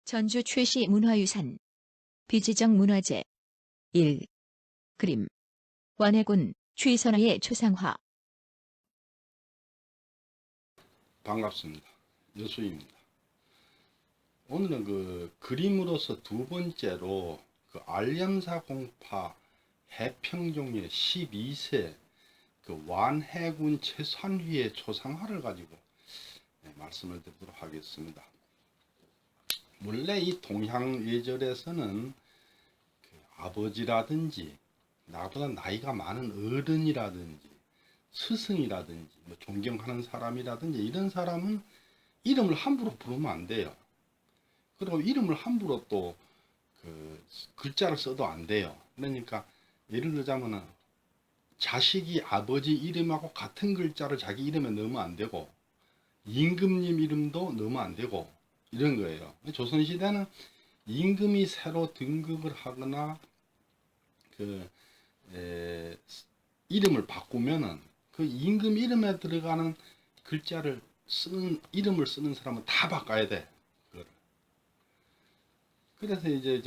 전주 최씨 문화유산 비지정 문화재 1. 그림 완해군 최선화의 초상화. 반갑습니다. 여수입니다. 오늘은 그 그림으로서 두 번째로 그 알염사 공파 해평종의 12세 그 완해군 최선휘의 초상화를 가지고 말씀을 드리도록 하겠습니다. 원래 이 동양 예절에서는 그 아버지라든지 나보다 나이가 많은 어른이라든지 스승이라든지 뭐 존경하는 사람이라든지 이런 사람은 이름을 함부로 부르면 안 돼요. 그리고 이름을 함부로 또 그 글자를 써도 안 돼요. 그러니까 예를 들자면은 자식이 아버지 이름하고 같은 글자를 자기 이름에 넣으면 안 되고 임금님 이름도 넣으면 안 되고 이런 거예요. 조선시대는 임금이 새로 등극을 하거나 그 이름을 바꾸면은 그 임금 이름에 들어가는 글자를 쓰는 이름을 쓰는 사람은 다 바꿔야 돼. 그거를. 그래서 이제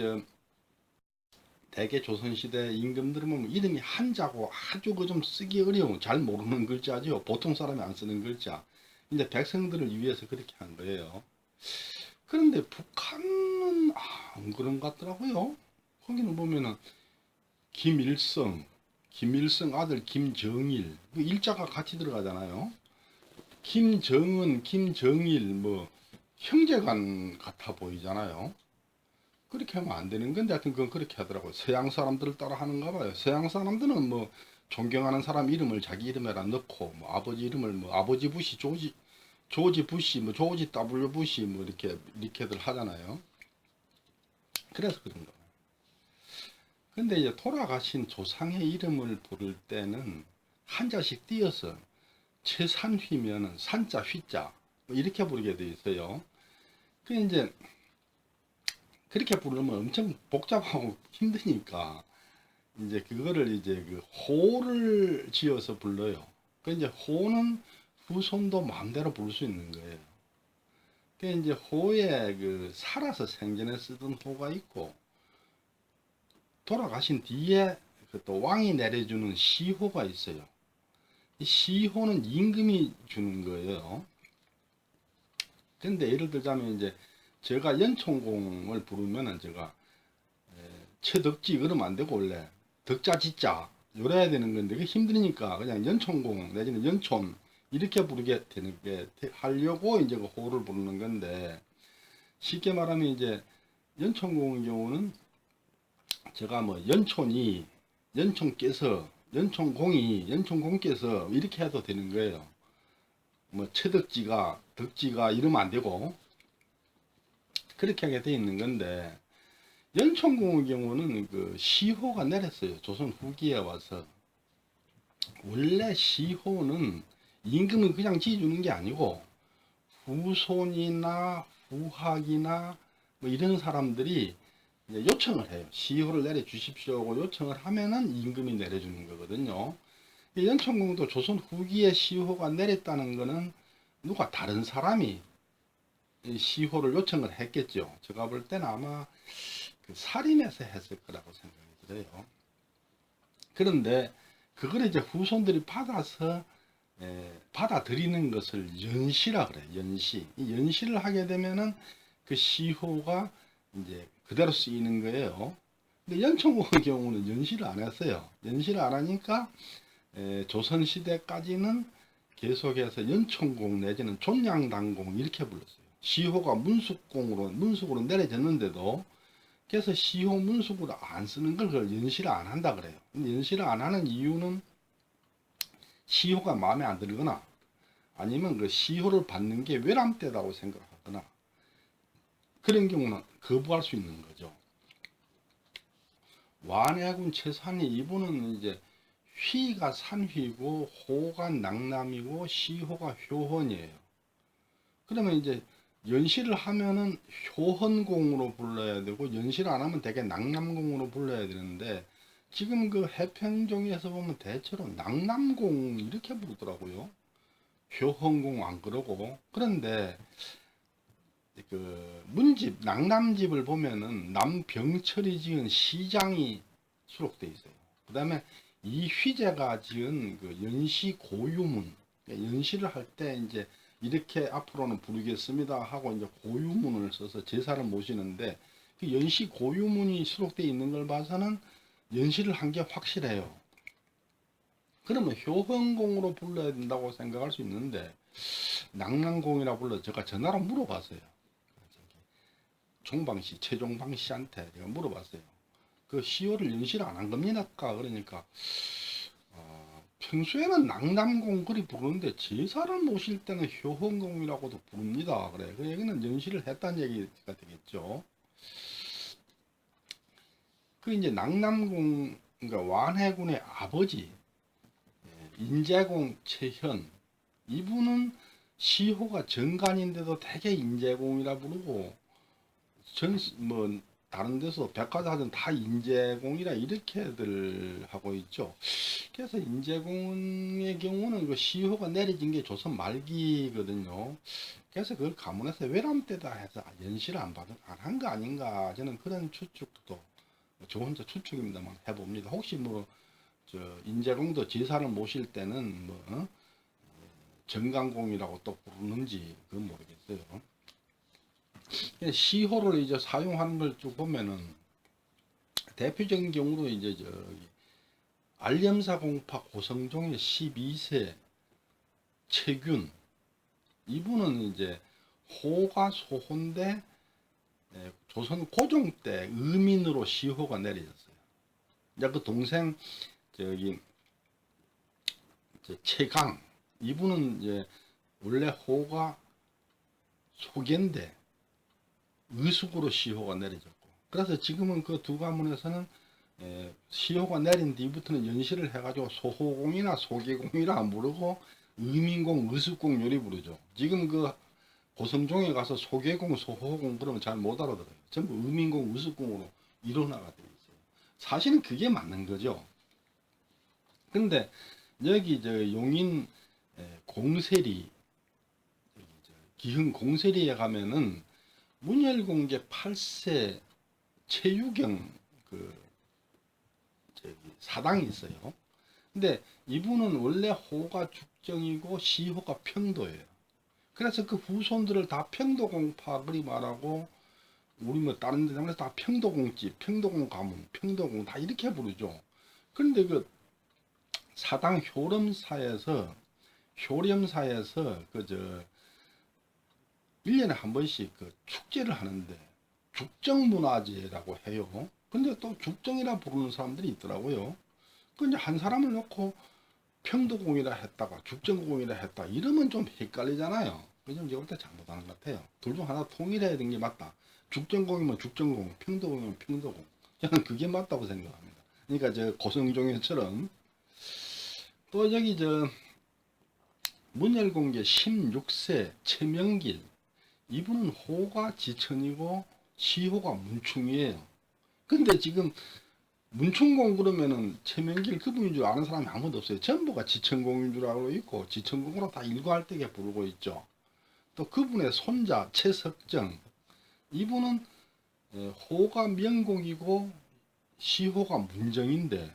대개 조선시대 임금들은 보면 이름이 한자고 아주 그 좀 쓰기 어려운 잘 모르는 글자죠. 보통 사람이 안 쓰는 글자. 이제 백성들을 위해서 그렇게 한 거예요. 그런데 북한은 안 그런 것 같더라고요. 거기는 보면은 김일성 아들 김정일 그 일자가 같이 들어가잖아요. 김정은, 김정일 뭐 형제간 같아 보이잖아요. 그렇게 하면 안 되는 건데 하여튼 그건 그렇게 하더라고요. 서양 사람들을 따라 하는가 봐요. 서양 사람들은 뭐 존경하는 사람 이름을 자기 이름에다 넣고 뭐 아버지 이름을 뭐 아버지 부시 조지 부시 뭐 조지 W 부시 뭐 이렇게들 하잖아요. 그래서 그런 거예요. 근데 이제 돌아가신 조상의 이름을 부를 때는 한자씩 띄어서 최산휘면은 산자 휘자 뭐 이렇게 부르게 돼 있어요. 그 이제 그렇게 부르면 엄청 복잡하고 힘드니까 이제 그거를 이제 그 호를 지어서 불러요. 그 이제 호는 후손도 마음대로 부를 수 있는 거예요. 그 이제 호에 그 살아서 생전에 쓰던 호가 있고 돌아가신 뒤에 그 또 왕이 내려주는 시호가 있어요. 이 시호는 임금이 주는 거예요. 근데 예를 들자면 이제 제가 연총공을 부르면은 제가 최덕지 그러면 안 되고 원래 덕자 지자 요래야 되는 건데 그게 힘드니까 그냥 연총공 내지는 연촌 이렇게 부르게 되는 게 하려고 이제 그 호를 부르는 건데 쉽게 말하면 이제 연총공의 경우는 제가 뭐 연촌이 연총께서 연총공이 연총공께서 이렇게 해도 되는 거예요. 뭐 최덕지가 덕지가 이러면 안 되고 그렇게 하게 돼 있는 건데 연천공의 경우는 그 시호가 내렸어요. 조선 후기에 와서. 원래 시호는 임금은 그냥 지어주는 게 아니고 후손이나 후학이나 뭐 이런 사람들이 이제 요청을 해요. 시호를 내려주십시오 하고 요청을 하면은 임금이 내려주는 거거든요. 연천공도 조선 후기에 시호가 내렸다는 거는 누가 다른 사람이 시호를 요청을 했겠죠. 제가 볼 때는 아마 그 살인해서 했을 거라고 생각이 들어요. 그런데 그걸 이제 후손들이 받아서 받아들이는 것을 연시라 그래요. 연시. 이 연시를 하게 되면은 그 시호가 이제 그대로 쓰이는 거예요. 근데 연천공의 경우는 연시를 안 했어요. 연시를 안 하니까 조선시대까지는 계속해서 연천공 내지는 존양당공 이렇게 불렀어요. 시호가 문숙으로 내려졌는데도 그래서 시호 문숙으로 안 쓰는 걸 그걸 연시를 안 한다 그래요. 연시를 안 하는 이유는 시호가 마음에 안 들거나 아니면 그 시호를 받는 게 외람되다고 생각하거나 그런 경우는 거부할 수 있는 거죠. 완해군 최산이 이분은 이제 휘가 산휘고 호가 낭남이고 시호가 효헌이에요. 그러면 이제 연시를 하면은 효헌공으로 불러야 되고 연시를 안 하면 되게 낭남공으로 불러야 되는데 지금 그 해평종에서 보면 대체로 낭남공 이렇게 부르더라고요. 효헌공 안 그러고. 그런데 그 문집 낭남집을 보면은 남병철이 지은 시장이 수록돼 있어요. 그 다음에 이휘재가 지은 그 연시 고유문, 연시를 할 때 이제 이렇게 앞으로는 부르겠습니다 하고 이제 고유문을 써서 제사를 모시는데, 그 연시 고유문이 수록돼 있는 걸 봐서는 연시를 한 게 확실해요. 그러면 효헌공으로 불러야 된다고 생각할 수 있는데, 낭랑공이라 불러 제가 전화로 물어봤어요. 종방씨, 최종방씨한테 제가 물어봤어요. 그 시호를 연시를 안 한 겁니까? 그러니까 평소에는 낭남공 그리 부르는데 제사를 모실 때는 효헌공이라고도 부릅니다. 그래. 그 얘기는 연시를 했다는 얘기가 되겠죠. 그 이제 낭남공, 그러니까 완해군의 아버지 인제공 최현, 이분은 시호가 정간인데도 되게 인제공이라 부르고, 뭐 다른 데서 백화사전 다 인제공이라 이렇게들 하고 있죠. 그래서 인제공의 경우는 그 시호가 내려진 게 조선 말기거든요. 그래서 그걸 가문에서 외람 때다 해서 연시를 안 한 거 아닌가, 저는 그런 추측도 저 혼자 추측입니다만 해봅니다. 혹시 뭐 저 인제공도 제사를 모실 때는 뭐 정강공이라고 또 부르는지 그건 모르겠어요. 시호를 이제 사용하는 걸 쭉 보면은 대표적인 경우로 이제 저기 알염사 공파 고성종의 12세 최균, 이분은 이제 호가 소호인데 조선 고종 때 의민으로 시호가 내려졌어요. 이제 그 동생 저기 최강, 이분은 이제 원래 호가 소계인데 의숙으로 시호가 내려졌고, 그래서 지금은 그 두 가문에서는 시호가 내린 뒤부터는 연시를 해가지고 소호공이나 소계공이라 안 부르고 의민공, 의숙공 요리 부르죠. 지금 그 고성종에 가서 소계공, 소호공 그러면 잘 못 알아들어요. 전부 의민공, 의숙공으로 일원화가 되어 있어요. 사실은 그게 맞는 거죠. 근데 여기 저 용인 공세리, 기흥 공세리에 가면은 문열공제 8세 최유경 그 저기 사당이 있어요. 근데 이분은 원래 호가 죽정이고 시호가 평도예요. 그래서 그 후손들을 다 평도공파 그리 말하고, 우리 뭐 다른 데서 다 평도공집, 평도공 가문, 평도공 다 이렇게 부르죠. 그런데 그 사당 효렴사에서 그저 1년에 한 번씩 그 축제를 하는데 죽정문화제라고 해요. 근데 또 죽정이라 부르는 사람들이 있더라고요. 그 이제 한 사람을 놓고 평도공이라 했다가 죽정공이라 했다 이러면 좀 헷갈리잖아요. 그죠? 제가 볼 때 잘못하는 것 같아요. 둘 중 하나 통일해야 되는 게 맞다. 죽정공이면 죽정공, 평도공이면 평도공. 저는 그게 맞다고 생각합니다. 그러니까 저 고성종회처럼. 또 여기 저 문열공제 16세 최명길, 이분은 호가 지천이고 시호가 문충이에요. 근데 지금 문충공 그러면은 최명길 그분인 줄 아는 사람이 아무도 없어요. 전부가 지천공인 줄 알고 있고 지천공으로 다 일괄되게 부르고 있죠. 또 그분의 손자 최석정, 이분은 호가 명공이고 시호가 문정인데,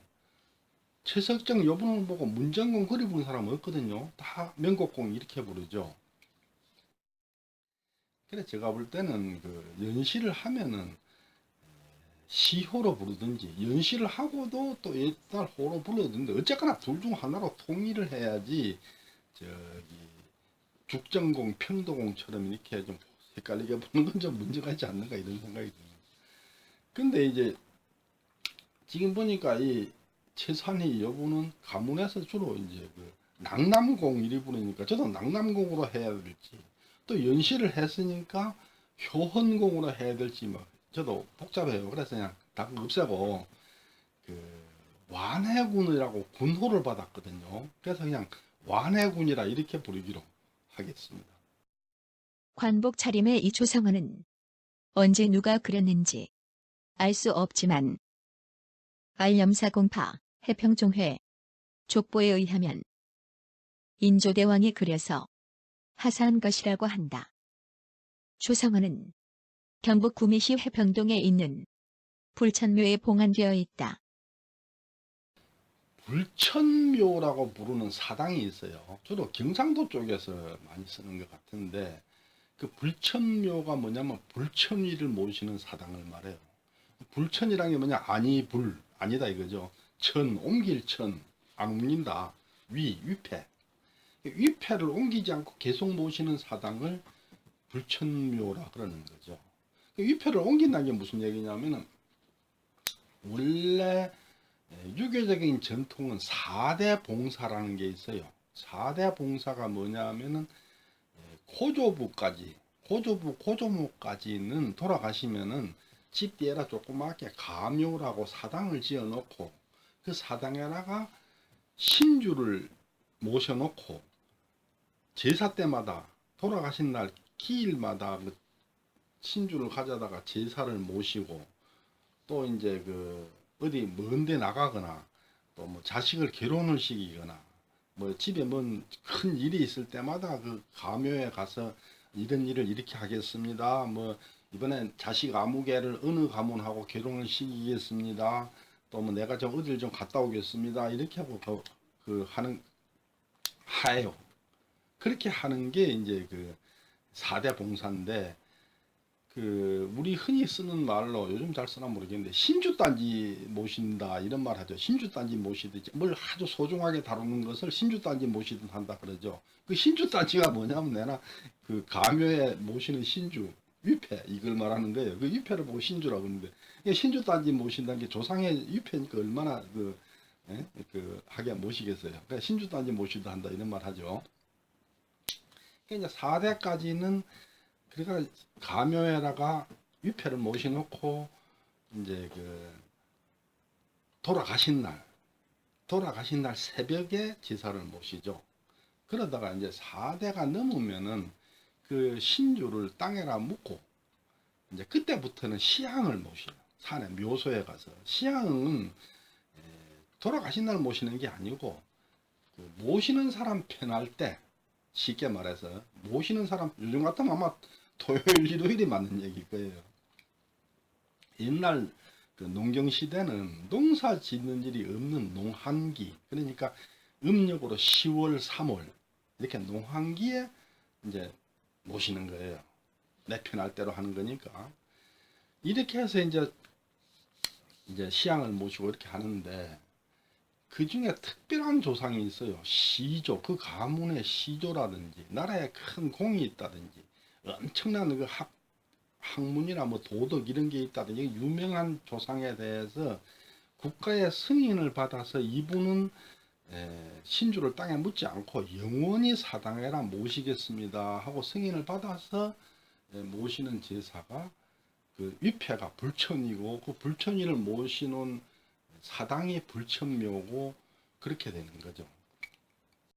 최석정 여분을 보고 문정공 그리 부르는 사람은 없거든요. 다 명곡공 이렇게 부르죠. 그래 제가 볼 때는 그 연시를 하면은 시호로 부르든지 연시를 하고도 또 옛날 호로 불러든지 어쨌거나 둘 중 하나로 통일을 해야지, 저기 죽정공, 평도공처럼 이렇게 좀 헷갈리게 부르는 건 좀 문제가 있지 않는가 이런 생각이 듭니다. 근데 이제 지금 보니까 이 최산희 여부는 가문에서 주로 이제 그 낭남공 이리 부르니까 저도 낭남공으로 해야 될지, 또 연시를 했으니까 효헌공으로 해야 될지 뭐 저도 복잡해요. 그래서 그냥 다 없애고 그 완해군이라고 군호를 받았거든요. 그래서 그냥 완해군이라 이렇게 부르기로 하겠습니다. 관복 차림의 이 조상어는 언제 누가 그렸는지 알 수 없지만 알염사공파 해평종회 족보에 의하면 인조대왕이 그려서 하사한 것이라고 한다. 조성원은 경북 구미시 회평동에 있는 불천묘에 봉안되어 있다. 불천묘라고 부르는 사당이 있어요. 주로 경상도 쪽에서 많이 쓰는 것 같은데, 그 불천묘가 뭐냐면 불천위를 모시는 사당을 말해요. 불천이란 게 뭐냐? 아니, 불, 아니다 이거죠. 천, 옮길 천, 옮긴다. 위패. 위패를 옮기지 않고 계속 모시는 사당을 불천묘라 그러는 거죠. 위패를 옮긴다는 게 무슨 얘기냐면은, 원래 유교적인 전통은 4대 봉사라는 게 있어요. 4대 봉사가 뭐냐면은 고조부까지, 고조모까지는 돌아가시면은 집 뒤에다 조그맣게 가묘라고 사당을 지어 놓고, 그 사당에다가 신주를 모셔놓고 제사 때마다 돌아가신 날 기일마다 그 신주를 가져다가 제사를 모시고, 또 이제 그 어디 먼데 나가거나 또 뭐 자식을 결혼을 시키거나 뭐 집에 뭔 큰 일이 있을 때마다 그 가묘에 가서 이런 일을 이렇게 하겠습니다. 뭐 이번엔 자식 아무개를 어느 가문하고 결혼을 시키겠습니다. 또 뭐 내가 좀 어딜 좀 갔다 오겠습니다. 이렇게 하고 그 하는 하예요. 그렇게 하는 게 이제 그 4대 봉사인데, 그 우리 흔히 쓰는 말로 요즘 잘 쓰나 모르겠는데 신주단지 모신다 이런 말 하죠. 신주단지 모시듯이 뭘 아주 소중하게 다루는 것을 신주단지 모시듯 한다 그러죠. 그 신주단지가 뭐냐면 내가 그 가묘에 모시는 신주 위패 이걸 말하는 거예요. 그 위패를 보고 신주라고 그러는데, 신주단지 모신다는 게 조상의 위패니까 얼마나 그 하게 모시겠어요. 그러니까 신주단지 모시듯 한다 이런 말 하죠. 그러니까 이제 4대까지는 그러니까 가묘에다가 위패를 모셔놓고 이제 그 돌아가신 날 새벽에 제사를 모시죠. 그러다가 이제 4대가 넘으면은 그 신주를 땅에다 묻고 이제 그때부터는 시향을 모셔요. 산에 묘소에 가서 시향은 돌아가신 날 모시는 게 아니고 그 모시는 사람 편할 때, 쉽게 말해서 모시는 사람, 요즘 같으면 아마 토요일, 일요일이 맞는 얘기일 거예요. 옛날 그 농경 시대는 농사 짓는 일이 없는 농한기, 그러니까 음력으로 10월, 3월 이렇게 농한기에 이제 모시는 거예요. 내 편할 대로 하는 거니까. 이렇게 해서 이제 시향을 모시고 이렇게 하는데, 그 중에 특별한 조상이 있어요. 시조, 그 가문의 시조라든지 나라에 큰 공이 있다든지 엄청난 그 학문이나 뭐 도덕 이런 게 있다든지 유명한 조상에 대해서 국가의 승인을 받아서 이분은 신주를 땅에 묻지 않고 영원히 사당에라 모시겠습니다 하고 승인을 받아서 모시는 제사가 그 위패가 불천이고, 그 불천이를 모시는 사당이 불천묘고 그렇게 되는 거죠.